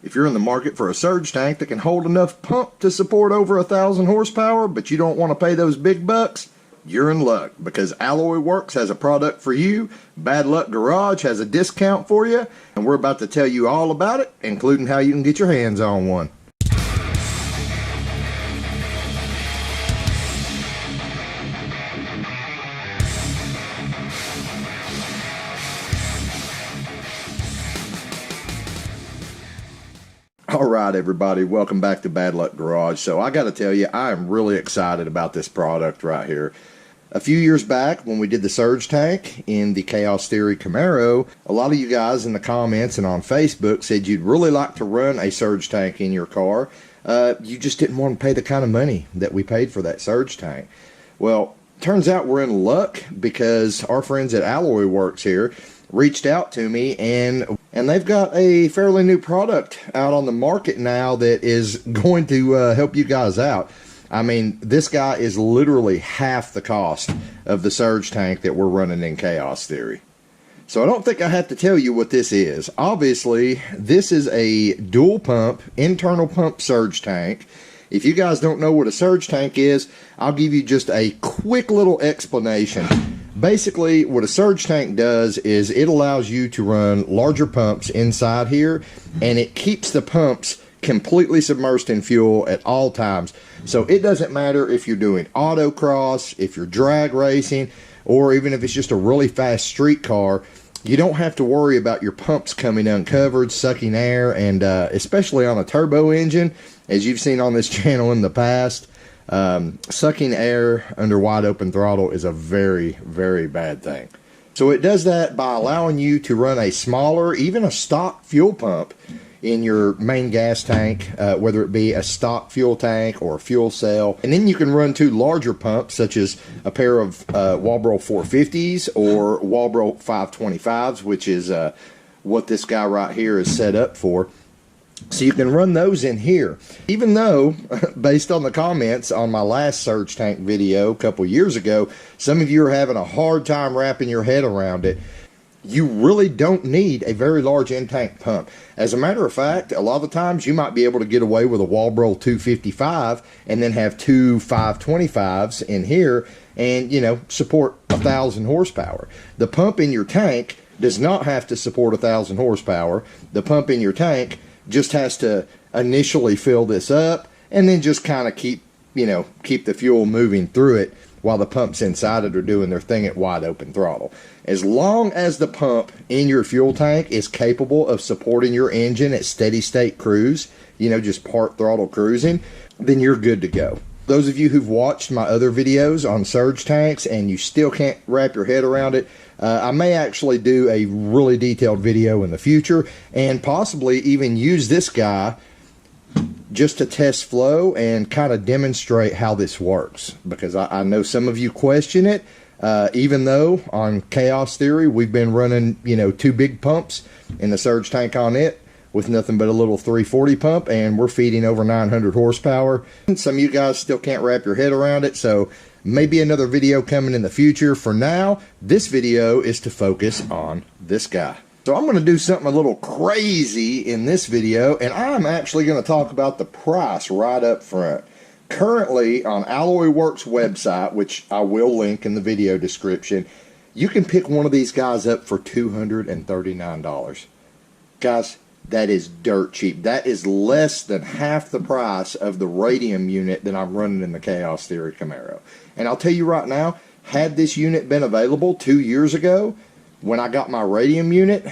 If you're in the market for a surge tank that can hold enough pump to support over 1,000 horsepower, but you don't want to pay those big bucks, you're in luck, because Alloyworks has a product for you. Bad Luck Garage has a discount for you, and we're about to tell you all about it, including how you can get your hands on one. Alright everybody, welcome back to Bad Luck Garage. So I gotta tell you, I am really excited about this product right here. A few years back, when we did the surge tank in the Chaos Theory Camaro, a lot of you guys in the comments and on Facebook said you'd really like to run a surge tank in your car. You just didn't want to pay the kind of money that we paid for that surge tank. Well, turns out we're in luck, because our friends at Alloyworks here reached out to me, and they've got a fairly new product out on the market now that is going to help you guys out. I mean, this guy is literally half the cost of the surge tank that we're running in Chaos Theory. So I don't think I have to tell you what this is. Obviously, this is a dual pump, internal pump surge tank. If you guys don't know what a surge tank is, I'll give you just a quick little explanation. Basically, what a surge tank does is it allows you to run larger pumps inside here, and it keeps the pumps completely submerged in fuel at all times. So it doesn't matter if you're doing autocross, if you're drag racing, or even if it's just a really fast street car, you don't have to worry about your pumps coming uncovered, sucking air, and especially on a turbo engine, as you've seen on this channel in the past. Sucking air under wide open throttle is a very, very bad thing. So it does that by allowing you to run a smaller, even a stock fuel pump in your main gas tank, whether it be a stock fuel tank or a fuel cell. And then you can run two larger pumps, such as a pair of Walbro 450s or Walbro 525s, which is what this guy right here is set up for. So you can run those in here. Even though, based on the comments on my last surge tank video a couple years ago, some of you are having a hard time wrapping your head around it, you really don't need a very large in-tank pump. As a matter of fact, a lot of the times you might be able to get away with a Walbro 255 and then have two 525s in here and, you know, support 1,000 horsepower. The pump in your tank does not have to support 1,000 horsepower. The pump in your tank just has to initially fill this up and then just kind of keep the fuel moving through it while the pumps inside it are doing their thing at wide open throttle. As long as the pump in your fuel tank is capable of supporting your engine at steady state cruise, just part throttle cruising, then you're good to go. Those of you who've watched my other videos on surge tanks and you still can't wrap your head around it, I may actually do a really detailed video in the future and possibly even use this guy just to test flow and kind of demonstrate how this works, because I know some of you question it, even though on Chaos Theory we've been running two big pumps in the surge tank on it with nothing but a little 340 pump, and we're feeding over 900 horsepower. Some of you guys still can't wrap your head around it, so maybe another video coming in the future. For now, this video is to focus on this guy. So I'm going to do something a little crazy in this video, and I'm actually going to talk about the price right up front. Currently on Alloyworks website, which I will link in the video description, you can pick one of these guys up for $239. Guys, that is dirt cheap. That is less than half the price of the radium unit that I'm running in the Chaos Theory Camaro. And I'll tell you right now, had this unit been available 2 years ago, when I got my radium unit,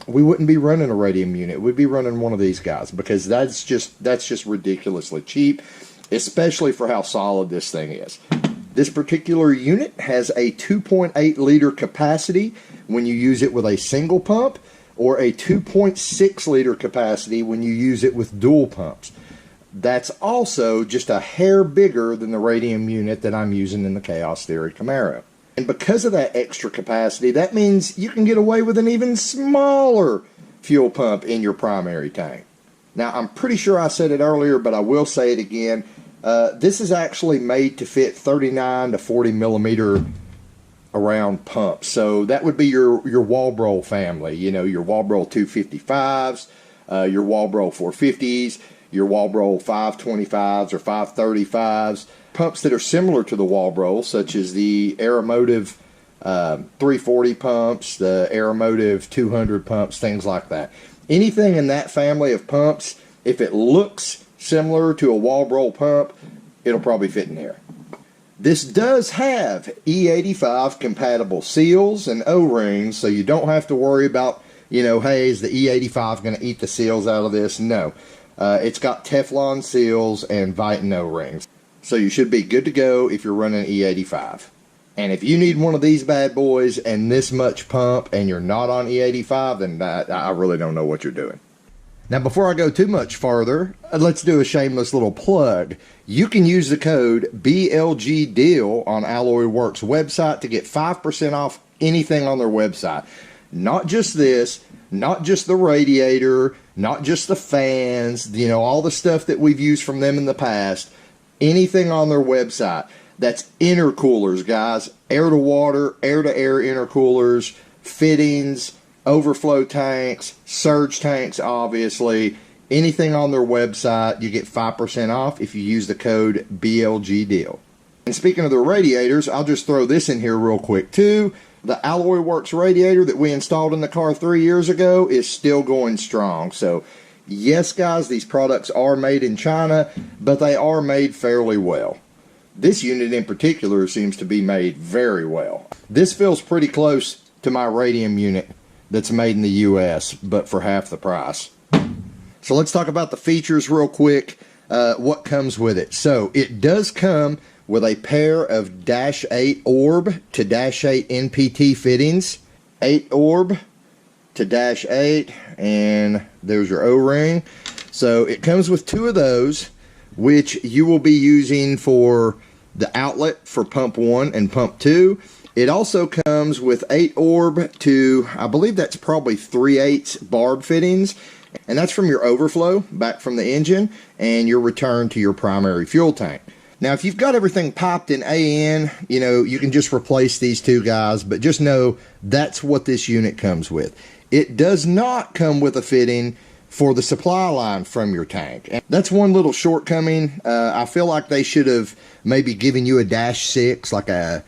we wouldn't be running a radium unit. We'd be running one of these guys, because that's just ridiculously cheap, especially for how solid this thing is. This particular unit has a 2.8 liter capacity when you use it with a single pump, or a 2.6 liter capacity when you use it with dual pumps. That's also just a hair bigger than the radium unit that I'm using in the Chaos Theory Camaro. And because of that extra capacity, that means you can get away with an even smaller fuel pump in your primary tank. Now, I'm pretty sure I said it earlier, but I will say it again. This is actually made to fit 39 to 40 millimeter around pumps. So that would be your Walbro family, your Walbro 255s, your Walbro 450s, your Walbro 525s or 535s, pumps that are similar to the Walbro, such as the Aeromotive 340 pumps, the Aeromotive 200 pumps, things like that. Anything in that family of pumps, if it looks similar to a Walbro pump, it'll probably fit in there. This does have E85 compatible seals and O-rings, so you don't have to worry about, you know, hey, is the E85 going to eat the seals out of this? No. It's got Teflon seals and Viton O-rings. So you should be good to go if you're running E85. And if you need one of these bad boys and this much pump and you're not on E85, then I really don't know what you're doing. Now, before I go too much farther, let's do a shameless little plug. You can use the code BLGDEAL on Alloyworks website to get 5% off anything on their website. Not just this, not just the radiator, not just the fans, you know, all the stuff that we've used from them in the past. Anything on their website. That's intercoolers, guys. Air to water, air to air intercoolers, fittings, overflow tanks, surge tanks, obviously. Anything on their website, you get 5% off if you use the code BLGDEAL. And speaking of the radiators, I'll just throw this in here real quick too. The Alloyworks radiator that we installed in the car 3 years ago is still going strong. So yes, guys, these products are made in China, but they are made fairly well. This unit in particular seems to be made very well. This feels pretty close to my radium unit that's made in the US, but for half the price. So let's talk about the features real quick, what comes with it. So it does come with a pair of -8 orb to -8 NPT fittings. 8 orb to -8, and there's your O-ring. So it comes with 2 of those, which you will be using for the outlet for pump 1 and pump 2. It also comes with 8 orb to, I believe that's probably 3/8 barb fittings, and that's from your overflow back from the engine and your return to your primary fuel tank. Now, if you've got everything popped in AN, you know, you can just replace these 2 guys, but just know that's what this unit comes with. It does not come with a fitting for the supply line from your tank. And that's one little shortcoming. I feel like they should have maybe given you a -6, like a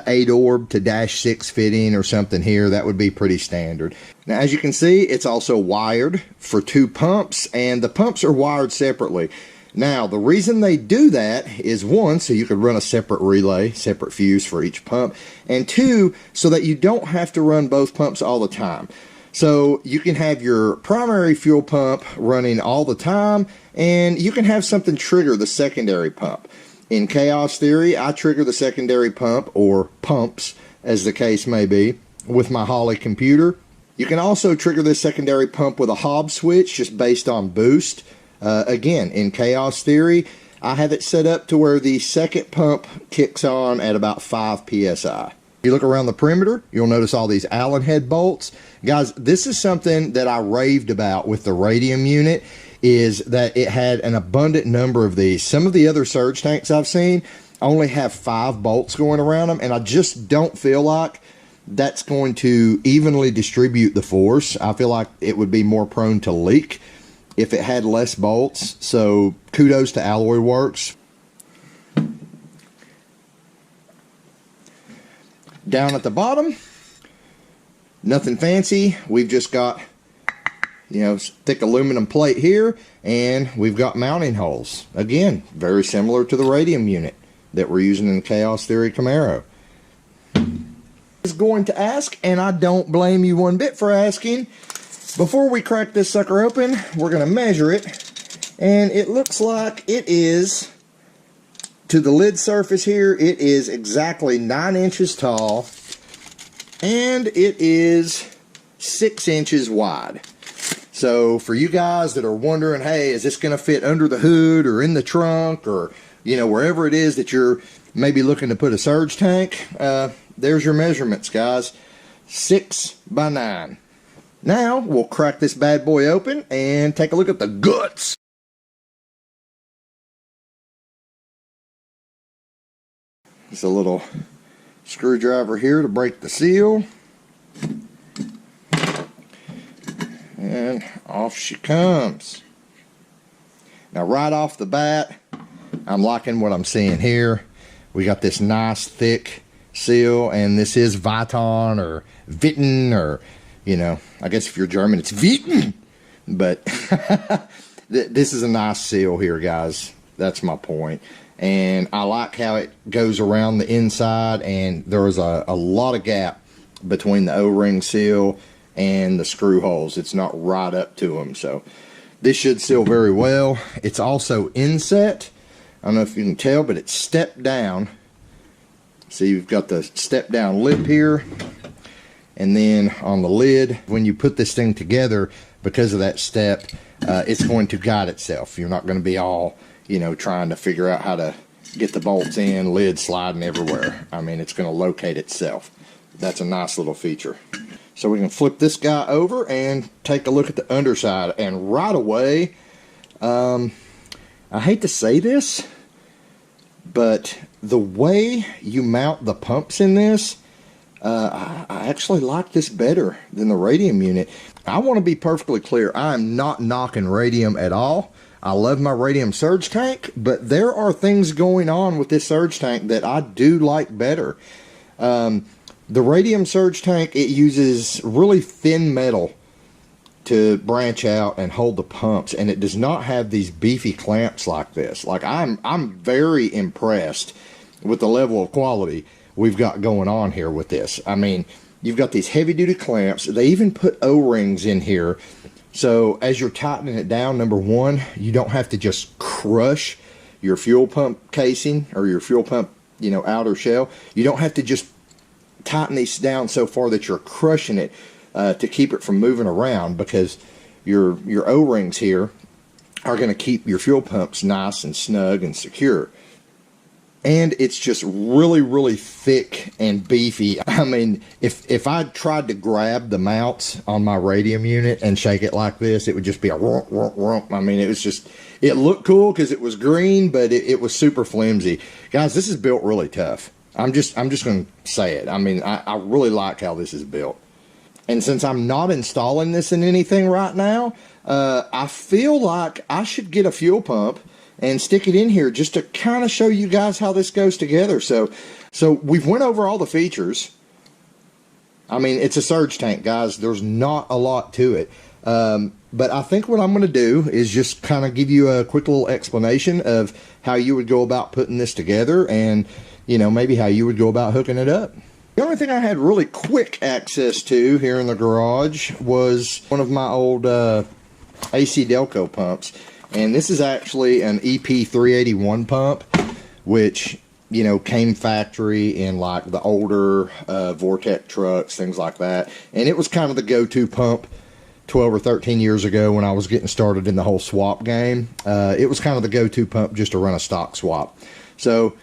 8 orb to -6 fitting or something here. That would be pretty standard. Now, as you can see, it's also wired for 2 pumps, and the pumps are wired separately. Now, the reason they do that is 1, so you could run a separate relay, separate fuse for each pump, and 2, so that you don't have to run both pumps all the time. So you can have your primary fuel pump running all the time, and you can have something trigger the secondary pump. In Chaos Theory, I trigger the secondary pump, or pumps, as the case may be, with my Holley computer. You can also trigger the secondary pump with a Hobb switch, just based on boost. Again, in Chaos Theory, I have it set up to where the second pump kicks on at about 5 psi. You look around the perimeter, you'll notice all these Allen head bolts. Guys, this is something that I raved about with the radium unit, is that it had an abundant number of these. Some of the other surge tanks I've seen only have 5 bolts going around them, and I just don't feel like that's going to evenly distribute the force. I feel like it would be more prone to leak if it had less bolts. So kudos to Alloyworks. Down at the bottom, nothing fancy. We've just got, you know, thick aluminum plate here, and we've got mounting holes. Again, very similar to the radium unit that we're using in the Chaos Theory Camaro. Is going to ask, and I don't blame you one bit for asking. Before we crack this sucker open, we're going to measure it, and it looks like it is, to the lid surface here, it is exactly 9 inches tall, and it is 6 inches wide. So for you guys that are wondering, hey, is this going to fit under the hood or in the trunk, or, you know, wherever it is that you're maybe looking to put a surge tank, there's your measurements, guys. 6 by 9. Now we'll crack this bad boy open and take a look at the guts. Just a little screwdriver here to break the seal. And off she comes. Now right off the bat, I'm liking what I'm seeing here. We got this nice thick seal, and this is Viton or Vitten, or, you know, I guess if you're German it's Vitten. But this is a nice seal here, guys. That's my point. And I like how it goes around the inside, and there is a lot of gap between the O-ring seal and the screw holes. It's not right up to them, so this should seal very well. It's also inset. I don't know if you can tell, but it's stepped down. See, you've got the step down lip here, and then on the lid, when you put this thing together, because of that step, it's going to guide itself. You're not going to be all, you know, trying to figure out how to get the bolts in, lid sliding everywhere. I mean, it's going to locate itself. That's a nice little feature. So we can flip this guy over and take a look at the underside, and right away, I hate to say this, but the way you mount the pumps in this, I actually like this better than the radium unit. I want to be perfectly clear, I am not knocking radium at all. I love my radium surge tank, but there are things going on with this surge tank that I do like better. The radium surge tank, it uses really thin metal to branch out and hold the pumps, and it does not have these beefy clamps like this. Like, I'm very impressed with the level of quality we've got going on here with this. I mean, you've got these heavy duty clamps. They even put O-rings in here, so as you're tightening it down, number one, you don't have to just crush your fuel pump casing or your fuel pump, you know, outer shell. You don't have to just tighten these down so far that you're crushing it to keep it from moving around, because your O-rings here are going to keep your fuel pumps nice and snug and secure. And it's just really thick and beefy. I mean, if I tried to grab the mounts on my radium unit and shake it like this, it would just be a rump, rump, rump. I mean, it was just, it looked cool because it was green, but it was super flimsy. Guys, this is built really tough. I'm just going to say it. I mean, I really like how this is built. And since I'm not installing this in anything right now, I feel like I should get a fuel pump and stick it in here just to kind of show you guys how this goes together. So we've went over all the features. I mean, it's a surge tank, guys. There's not a lot to it. But I think what I'm going to do is just kind of give you a quick little explanation of how you would go about putting this together, and, you know, maybe how you would go about hooking it up. The only thing I had really quick access to here in the garage was one of my old AC Delco pumps. And this is actually an EP381 pump, which, you know, came factory in like the older Vortec trucks, things like that. And it was kind of the go-to pump 12 or 13 years ago when I was getting started in the whole swap game. It was kind of the go-to pump just to run a stock swap. So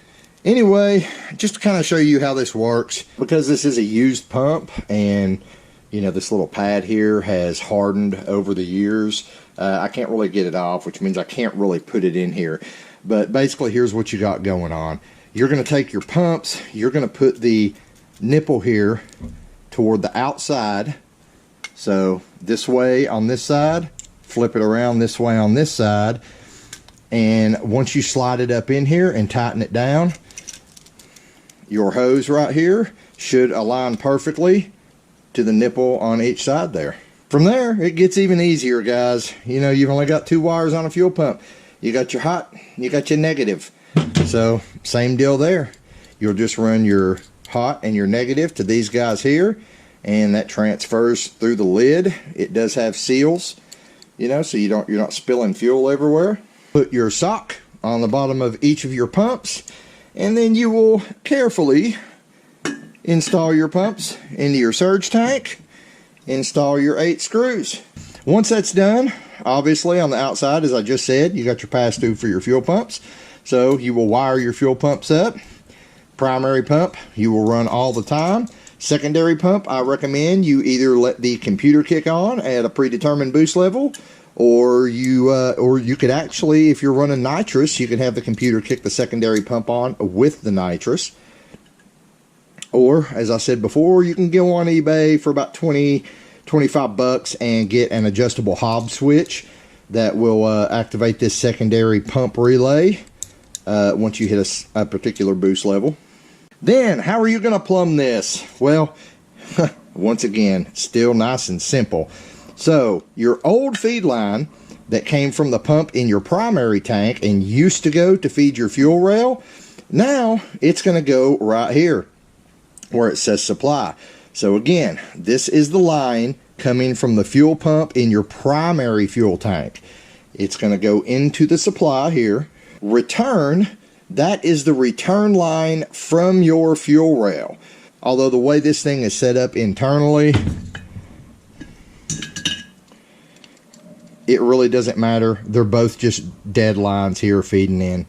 anyway, just to kind of show you how this works, because this is a used pump, and, you know, this little pad here has hardened over the years. I can't really get it off, which means I can't really put it in here. But basically, here's what you got going on. You're going to take your pumps, you're going to put the nipple here toward the outside. So this way on this side, flip it around this way on this side. And once you slide it up in here and tighten it down, your hose right here should align perfectly to the nipple on each side there. From there, it gets even easier, guys. You know, you've only got 2 wires on a fuel pump. You got your hot, you got your negative. So, same deal there. You'll just run your hot and your negative to these guys here, and that transfers through the lid. It does have seals, you know, so you're not spilling fuel everywhere. Put your sock on the bottom of each of your pumps, and then you will carefully install your pumps into your surge tank. Install your 8 screws. Once that's done, obviously on the outside, as I just said, you got your pass-through for your fuel pumps. So you will wire your fuel pumps up. Primary pump, you will run all the time. Secondary pump, I recommend you either let the computer kick on at a predetermined boost level, or you could actually, if you're running nitrous, you can have the computer kick the secondary pump on with the nitrous. Or, as I said before, you can go on eBay for about $20 25 bucks and get an adjustable Hobbs switch that will activate this secondary pump relay once you hit a particular boost level. Then, how are you going to plumb this? Well, once again, still nice and simple. So, your old feed line that came from the pump in your primary tank and used to go to feed your fuel rail, now it's going to go right here where it says supply. So again, this is the line coming from the fuel pump in your primary fuel tank. It's going to go into the supply here. Return, that is the return line from your fuel rail. Although the way this thing is set up internally, it really doesn't matter. They're both just dead lines here feeding in.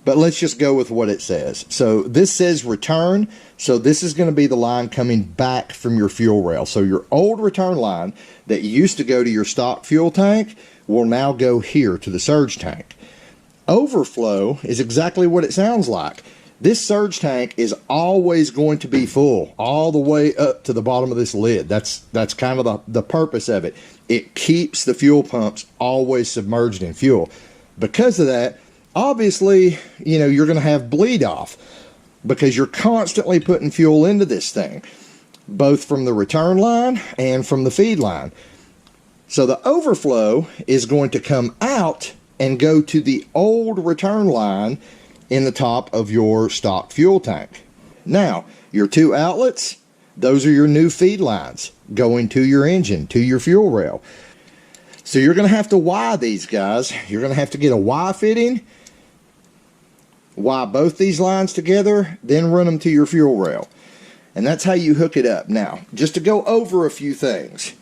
But let's just go with what it says. So this says return. So this is going to be the line coming back from your fuel rail. So your old return line that used to go to your stock fuel tank will now go here to the surge tank. Overflow is exactly what it sounds like. This surge tank is always going to be full all the way up to the bottom of this lid. That's kind of the purpose of it. It keeps the fuel pumps always submerged in fuel. Because of that, obviously, you know, you're going to have bleed off because you're constantly putting fuel into this thing, both from the return line and from the feed line. So the overflow is going to come out and go to the old return line in the top of your stock fuel tank. Now, your two outlets, those are your new feed lines going to your engine, to your fuel rail. So you're going to have to Y these guys. You're going to have to get a Y fitting, Y both these lines together, then run them to your fuel rail. And that's how you hook it up. Now, just to go over a few things.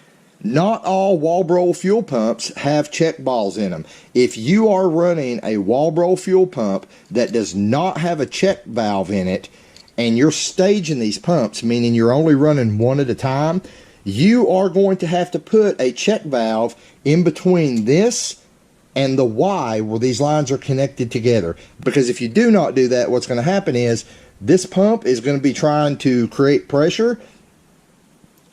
Not all Walbro fuel pumps have check balls in them. If you are running a Walbro fuel pump that does not have a check valve in it, and you're staging these pumps, meaning you're only running one at a time, you are going to have to put a check valve in between this and the Y where these lines are connected together. Because if you do not do that, what's going to happen is this pump is going to be trying to create pressure.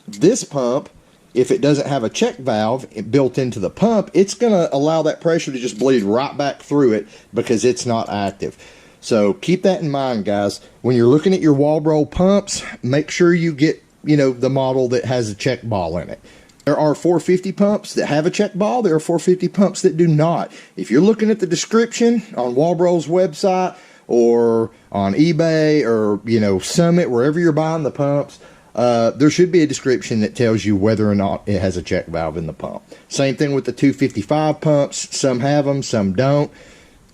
This pump, if it doesn't have a check valve built into the pump, it's going to allow that pressure to just bleed right back through it because it's not active. So keep that in mind, guys. When you're looking at your Walbro pumps, make sure you get, you know, the model that has a check ball in it. There are 450 pumps that have a check ball. There are 450 pumps that do not. If you're looking at the description on Walbro's website or on eBay or, you know, Summit, wherever you're buying the pumps, there should be a description that tells you whether or not it has a check valve in the pump. Same thing with the 255 pumps. Some have them, some don't.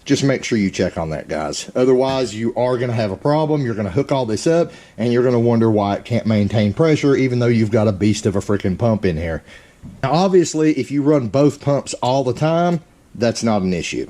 Just make sure you check on that, guys. Otherwise, you are going to have a problem. You're going to hook all this up, and you're going to wonder why it can't maintain pressure, even though you've got a beast of a freaking pump in here. Now, obviously, if you run both pumps all the time, that's not an issue.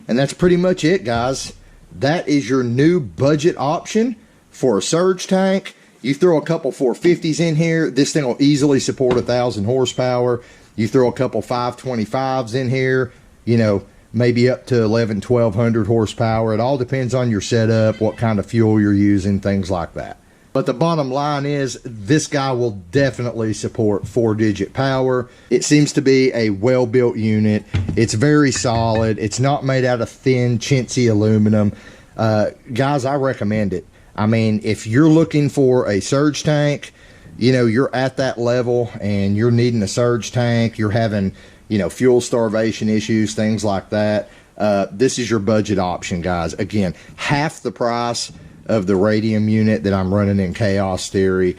And that's pretty much it, guys. That is your new budget option for a surge tank. You throw a couple 450s in here, this thing will easily support 1,000 horsepower. You throw a couple 525s in here, you know, maybe up to 1,100 horsepower. It all depends on your setup, what kind of fuel you're using, things like that. But the bottom line is this guy will definitely support 4-digit power. It seems to be a well-built unit. It's very solid. It's not made out of thin, chintzy aluminum. Guys, I recommend it. I mean, if you're looking for a surge tank, you know, you're at that level and you're needing a surge tank, you're having, you know, fuel starvation issues, things like that, this is your budget option, guys. Again, half the price of the radium unit that I'm running in Chaos Theory.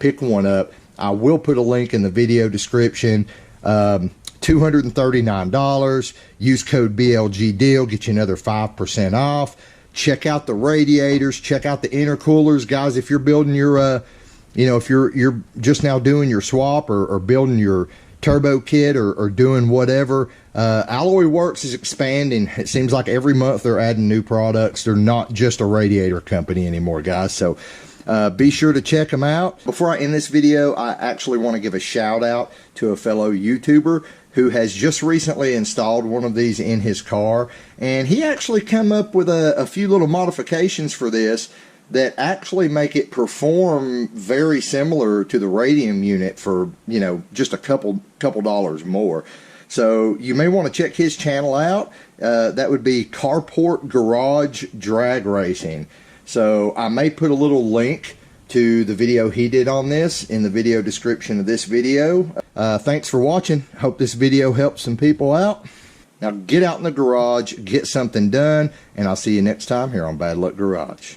Pick one up. I will put a link in the video description. $239. Use code BLGDEAL, get you another 5% off. Check out the radiators, check out the intercoolers, guys. If you're building your you know, if you're just now doing your swap or building your turbo kit or doing whatever, Alloyworks is expanding. It seems like every month they're adding new products. They're not just a radiator company anymore, guys. So be sure to check them out. Before I end this video, I actually want to give a shout out to a fellow YouTuber who has just recently installed one of these in his car, and he actually come up with a few little modifications for this that actually make it perform very similar to the Radium unit for, you know, just a couple dollars more. So you may want to check his channel out. That would be Carport Garage Drag Racing. So I may put a little link to the video he did on this in the video description of this video. Thanks for watching. Hope this video helps some people out. Now get out in the garage, get something done, and I'll see you next time here on Bad Luck Garage.